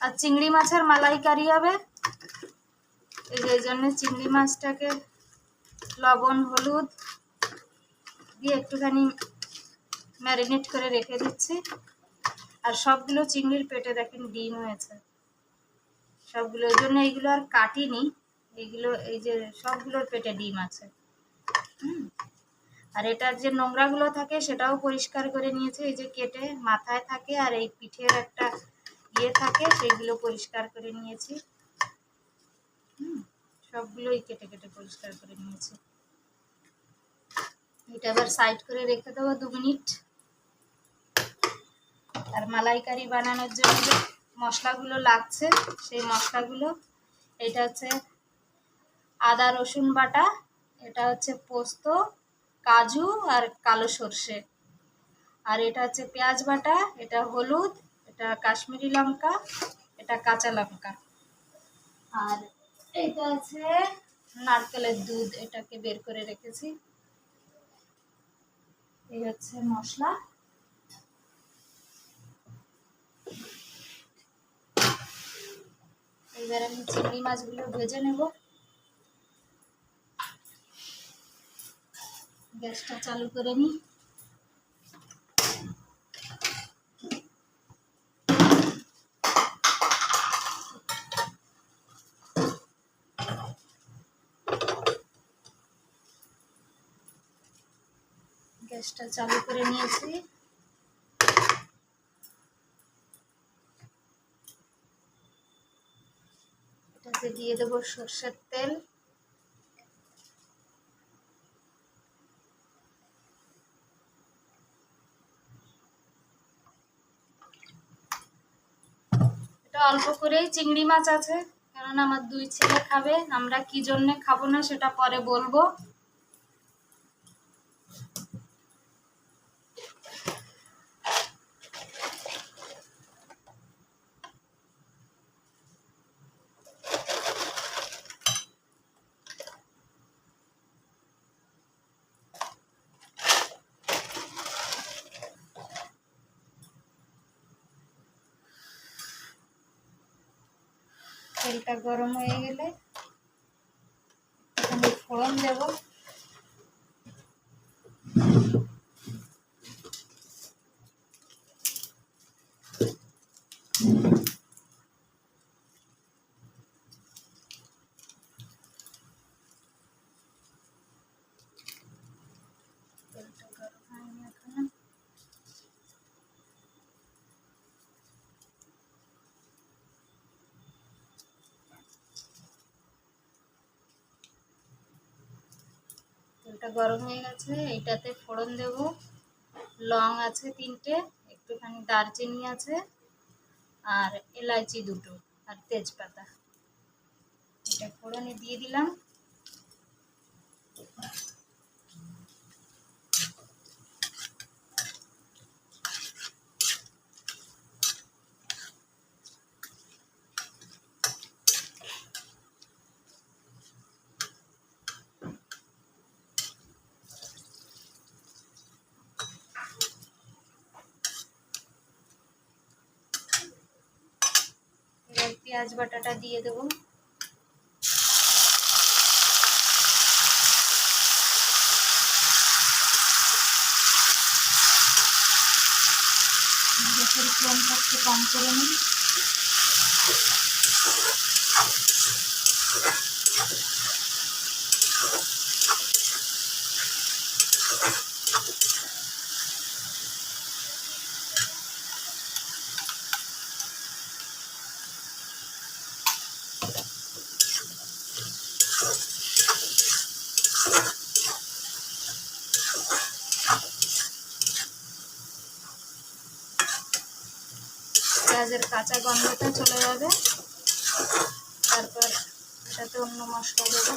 আর চিংড়ি মাছের মালাইকারি হবে। এই জন্য চিংড়ি মাছটাকে লবণ হলুদ দিয়ে একটুখানি ম্যারিনেট করে রেখে দিচ্ছি। আর সবগুলো চিংড়ির পেটে দেখেন ডিম হয়েছে সবগুলো, ওই জন্য এইগুলো আর কাটিনি। এইগুলো এই যে সবগুলোর পেটে ডিম আছে। আর এটার যে নোংরাগুলো থাকে সেটাও পরিষ্কার করে নিয়েছে, এই যে কেটে মাথায় থাকে আর এই পিঠের একটা ইয়ে থাকে, সেগুলো পরিষ্কার করে নিয়েছি। সবগুলোই কেটে কেটে পরিষ্কার করে নিয়েছি। এটা আবার সাইড করে রেখে দেবো 2 মিনিট। আর মালাইকারি বানানোর জন্য যে মশলাগুলো লাগছে সেই মশলাগুলো, এটা হচ্ছে আদা রসুন বাটা, এটা হচ্ছে পোস্ত, কাজু আর কালো সর্ষে, আর এটা হচ্ছে পেঁয়াজ বাটা, এটা হলুদ, এটা কাশ্মীরি লঙ্কা, এটা কাঁচা লঙ্কা, আর এটা আছে নারকেলের দুধ, এটাকে বের করে রেখেছি। এই হচ্ছে মশলা। এবার আমি চিংড়ি মাছগুলো ভেজে নেব। গ্যাসটা চালু করে নিই। গ্যাসটা চালু করে নিয়েছি। এটাতে দিয়ে দেবো সরষের তেল। এটা অল্প করেই চিংড়ি মাছ আছে, কারণ আমার 2 ছেলে খাবে। আমরা কি জন্যে খাবো না সেটা পরে বলবো। তেলটা গরম হয়ে গেলে একটুখানি ফোড়ন দেব। তেলটা গরম হয়নি এখনো। তেলটা গরম হয়ে গেছে, এইটাতে ফোড়ন দেব। লং আছে 3টে, একটুখানি দারচিনি আছে, আর এলাচি 2টো, আর তেজপাতা। এটা ফোড়নে দিয়ে দিলাম। এবার পেঁয়াজ বাটাটা দিয়ে দেবো। গ্যাসের ফ্লেমটা একটু কম করে নিই। পেঁয়াজের কাঁচা গন্ধটা চলে যাবে, তারপর এটাতে অন্য মশলা দেবো।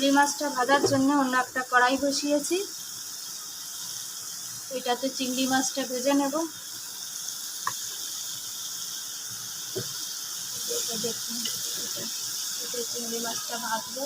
চিংড়ি মাছটা ভাজার জন্য অন্য একটা কড়াই বসিয়েছি, এটাতে চিংড়ি মাছটা ভেজে নেব। দেখুন এটা চিংড়ি মাছটা ভাজবো।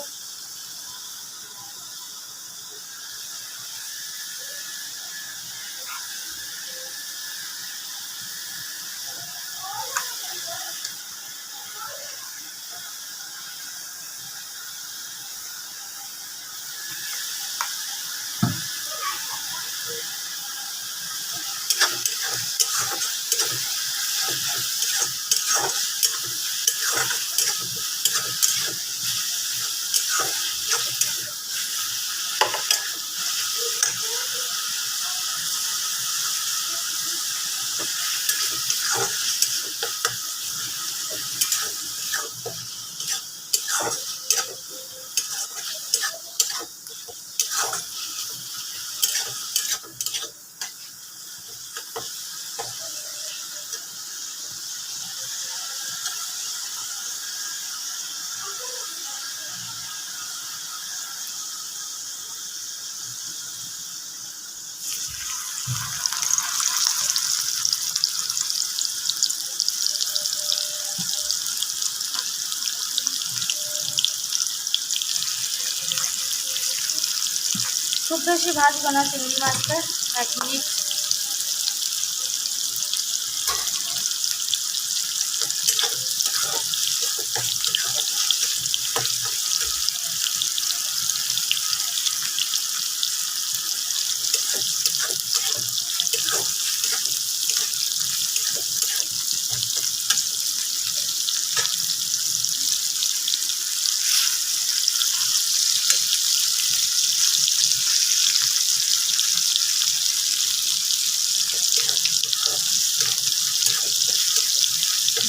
খুব বেশি ভাজবো না চিংড়ি মাছটা, 1 মিনিট।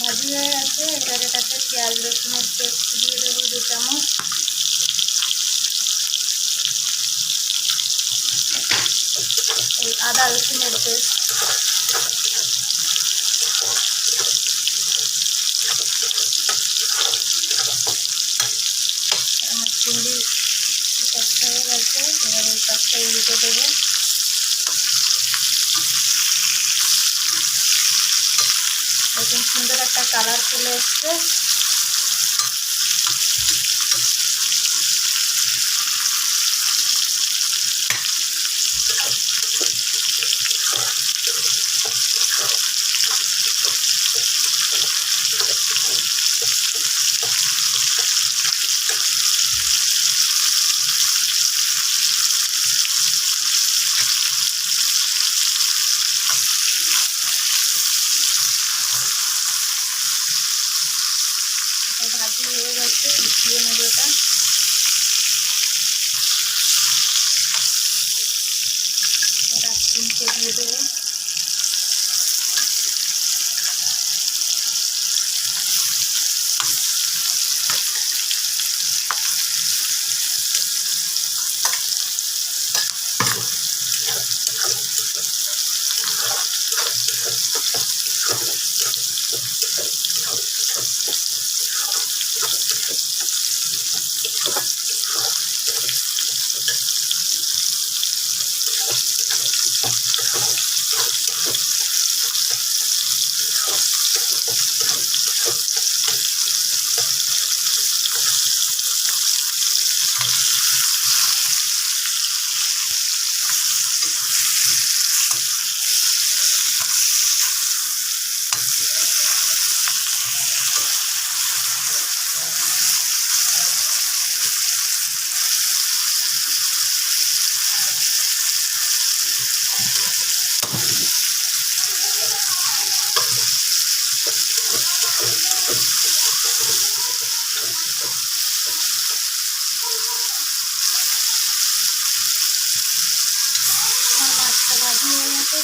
ভাজি হয়ে গেছে, এবার এটাতে পেঁয়াজ রসুনের পেস্ট দিয়ে দেবো 2 চামচ। এই আদা রসুনের পেস্ট, আমার চিংড়ি পেস্ট হয়ে গেছে, এবার এই পেস্টটা উল্টে দেবো। দেখুন সুন্দর একটা কালার চলে এসছে। ভাজি হয়ে গেছে, উঠিয়ে নেব এটা। এবার চিমটে দিয়ে দেবো।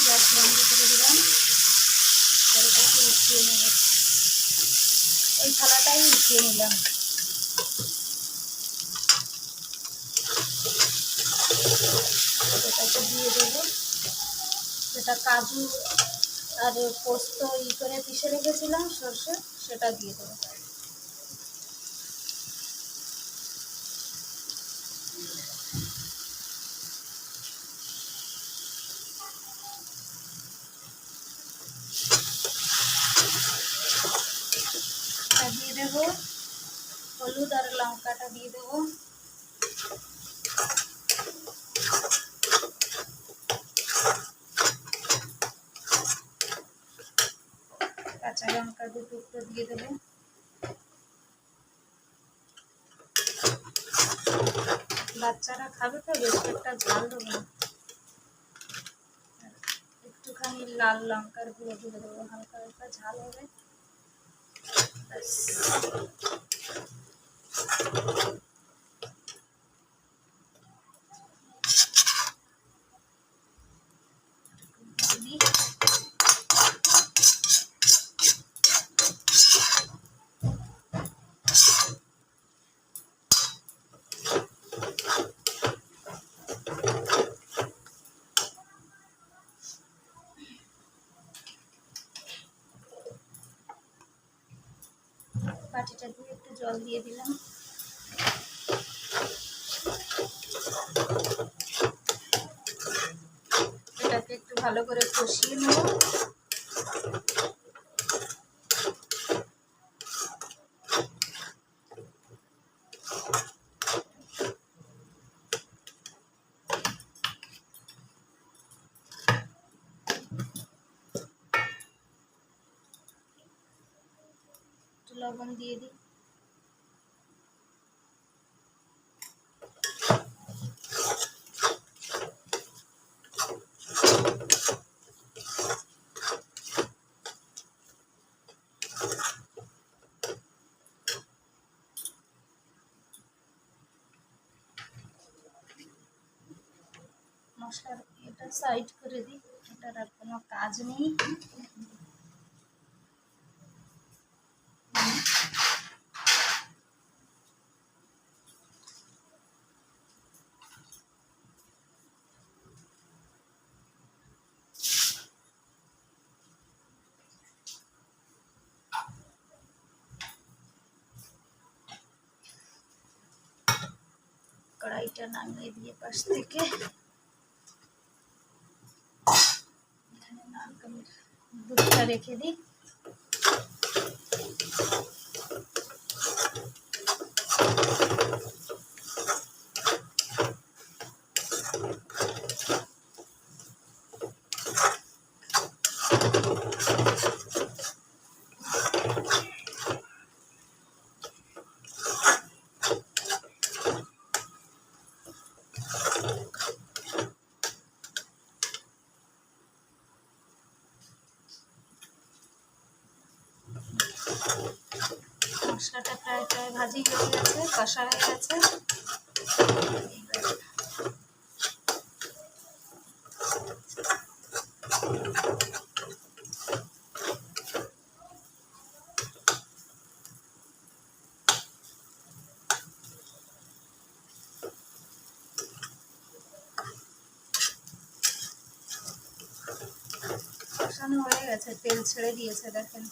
গ্যাস বন্ধ করে দিলাম, এটাকে উঠিয়ে নেব। এই থালাটাই উঠিয়ে নিলাম। এটাকে দিয়ে দেবো, যেটা কাজু আর পোস্ত করে পিষে রেখেছিলাম সর্ষে, সেটা দিয়ে দেবো। লঙ্কাটা দিয়ে দেবো। কাঁচা লঙ্কা 2 টুকরো দিয়ে দেবো। বাচ্চারা খাবে তো বেশি একটা ঝাল দেবো না। একটুখানি লাল লঙ্কার গুঁড়ো দিয়ে দেবো, হালকা হালকা ঝাল হবে। বাটিটা দিয়ে একটু জল দিয়ে দিলাম। এটাকে একটু ভালো করে কষিয়ে নেব। একটু লবণ দিয়ে দিই। মশলার এটা সাইড করে দিই, এটার আর কোনো কাজ নেই। কড়াইটা নামিয়ে দিয়ে পাশ থেকে নারকেলের দুধটা রেখে দিই। মশলাটা প্রায় ভাজি হয়ে গেছে, কষা হয়ে গেছে। কষানো হয়ে গেছে, তেল ছেড়ে দিয়েছে, দেখেন।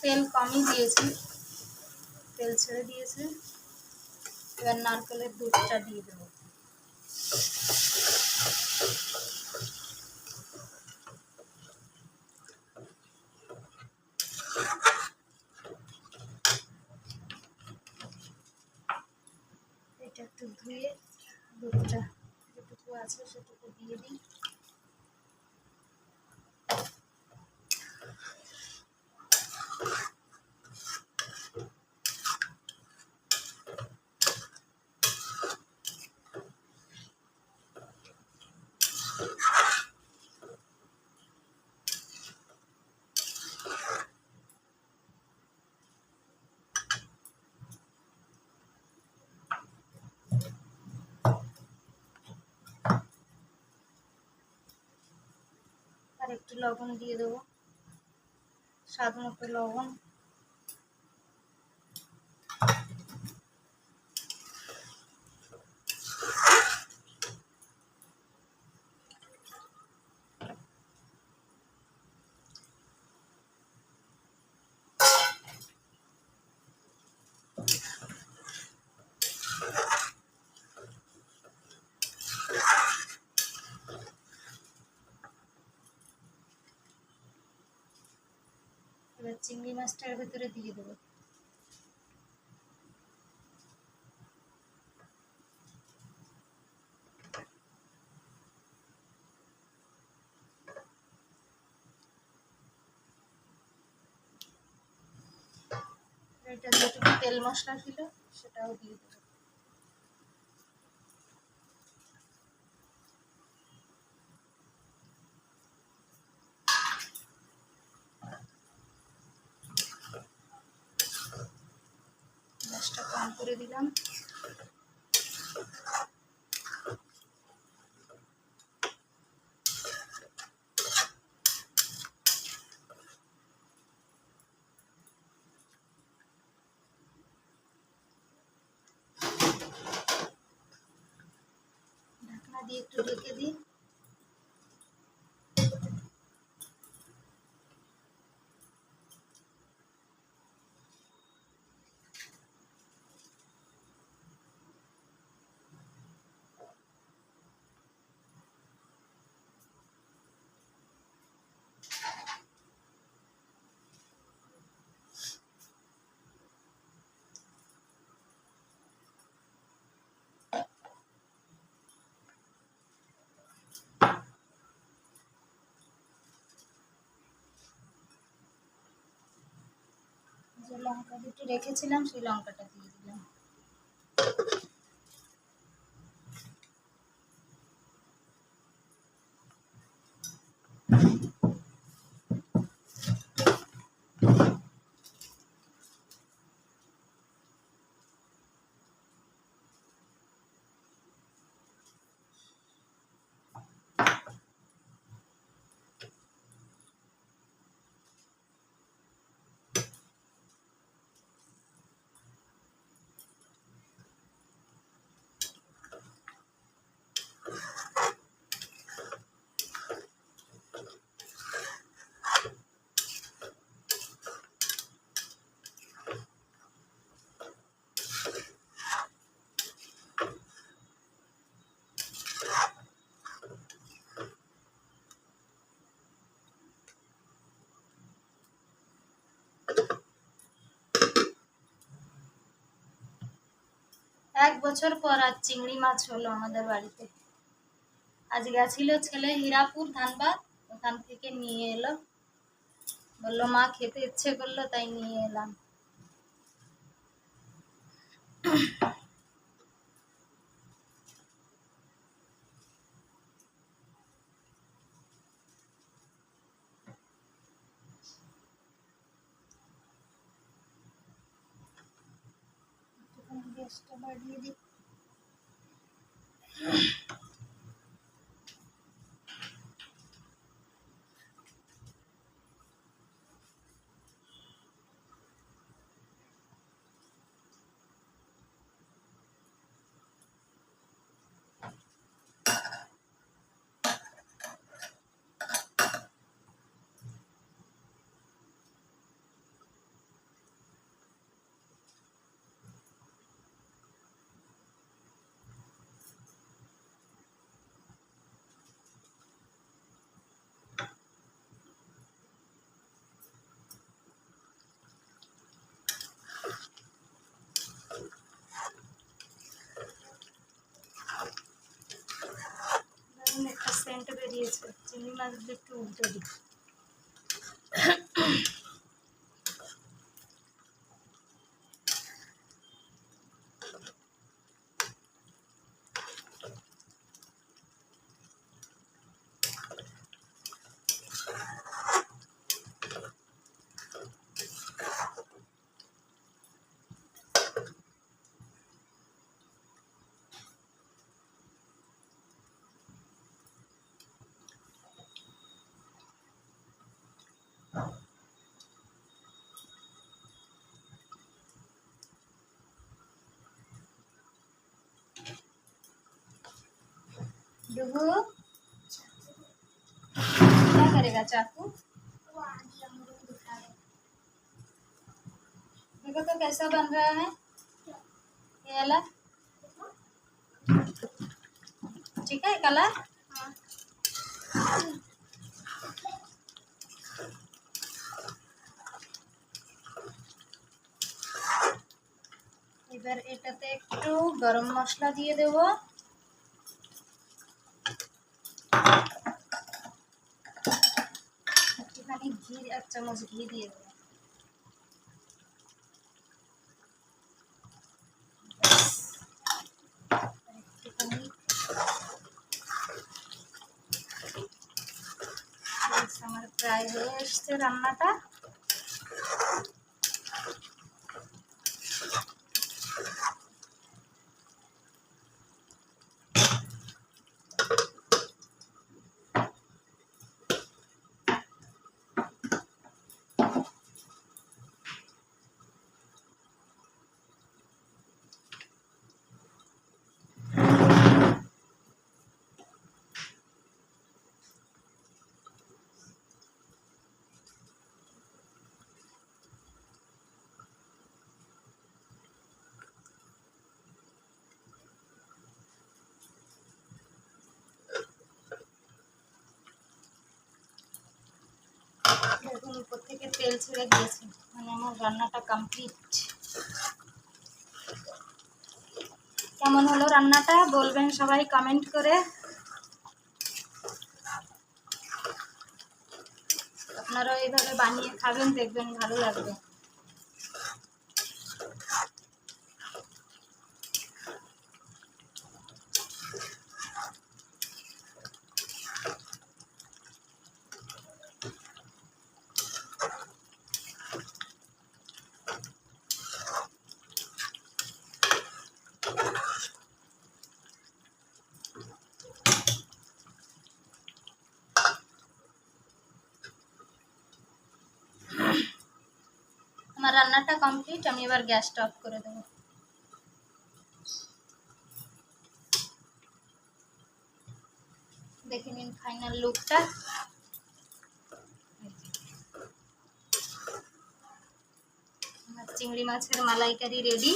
তেল কমই দিয়েছি, তেল ছেড়ে দিয়েছে। এবার নারকেলের দুধটা দিয়ে দেবো। এটা একটু ধুয়ে দুধটা যেটুকু আছে সেটুকু দিয়ে দিই। আর একটু লবণ দিয়ে দেবো, স্বাদ মতো লবণ। এবার চিংড়ি মাছটার ভেতরে দিয়ে দেবো। তেল মশলা ছিল সেটাও দিয়ে দেবো। গ্যাসটা কম করে দিলাম। ঢাকনা দিয়ে একটু ঢেকে দিই। যে লঙ্কা দুটো রেখেছিলাম সেই লঙ্কাটা দিয়ে দিলাম। এক বছর পর আজ চিংড়ি মাছ হলো আমাদের বাড়িতে। আজ গেছিল ছেলে হীরাপুর ধানবাদ, ওখান থেকে নিয়ে এলো, বললো মা খেতে ইচ্ছে করলো তাই নিয়ে এলাম। গ্যাসটা বাড়িয়ে দিই। একটা সেন্ট বেরিয়েছে, চিংড়ি মাছগুলো একটু উল্টে দিই। डुगू क्या करेगा चाकू? देखो तो कैसा बन रहा है ये वाला, ठीक है कलर? এবার এটাতে একটু গরম মশলা দিয়ে দেব, একটুখানি ঘি, 1 চামচ ঘি দিয়ে দেব। প্রায় হয়ে এসছে রান্নাটা। দেখুন উপর থেকে তেল ছেড়ে দিয়েছে, মানে আমার রান্নাটা কমপ্লিট। কেমন হলো রান্নাটা বলবেন সবাই কমেন্ট করে। আপনারা এইভাবে বানিয়ে খাবেন, দেখবেন ভালো লাগবে। আমার রান্নাটা কমপ্লিট, আমি এবার গ্যাসটা অফ করে দেবো। দেখে নিন ফাইনাল লুকটা। আমার চিংড়ি মাছের মালাইকারি রেডি।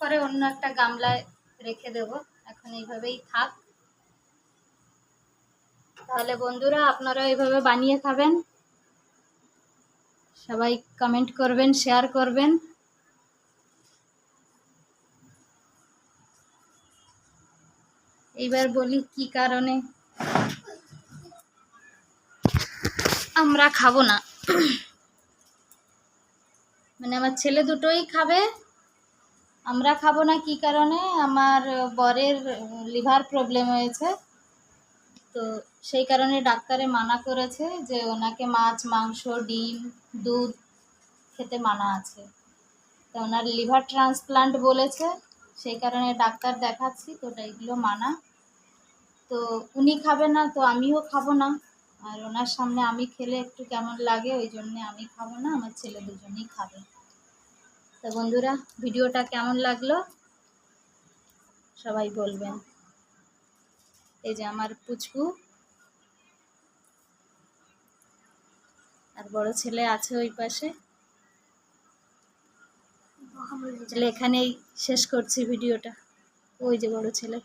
পরে অন্য একটা গামলায় রেখে দেব, এখন এইভাবেই থাক। তাহলে বন্ধুরা আপনারা এইভাবে বানিয়ে খাবেন, সবাই কমেন্ট করবেন, শেয়ার করবেন। এইবার বলি কি কারণে আমরা খাবো না। মানে আমার ছেলে দুটোই খাবে, আমরা খাবো না কি কারণে? আমার বরের লিভার প্রবলেম হয়েছে, তো সেই কারণে ডাক্তারে মানা করেছে যে ওনাকে মাছ, মাংস, ডিম, দুধ খেতে মানা আছে। তো ওনার লিভার ট্রান্সপ্লান্ট বলেছে, সেই কারণে ডাক্তার দেখাচ্ছি, তো এইগুলো মানা। তো উনি খাবে না, তো আমিও খাবো না। আর ওনার সামনে আমি খেলে একটু কেমন লাগে, ওই জন্যে আমি খাবো না, আমার ছেলে দুজনেই খাবে। তো বন্ধুরা ভিডিওটা কেমন লাগলো সবাই বলবেন। এই যে আমার পুচকু আর বড় ছেলে আছে ওই পাশে। তাহলে এখানেই শেষ করছি ভিডিওটা। ওই যে বড় ছেলে।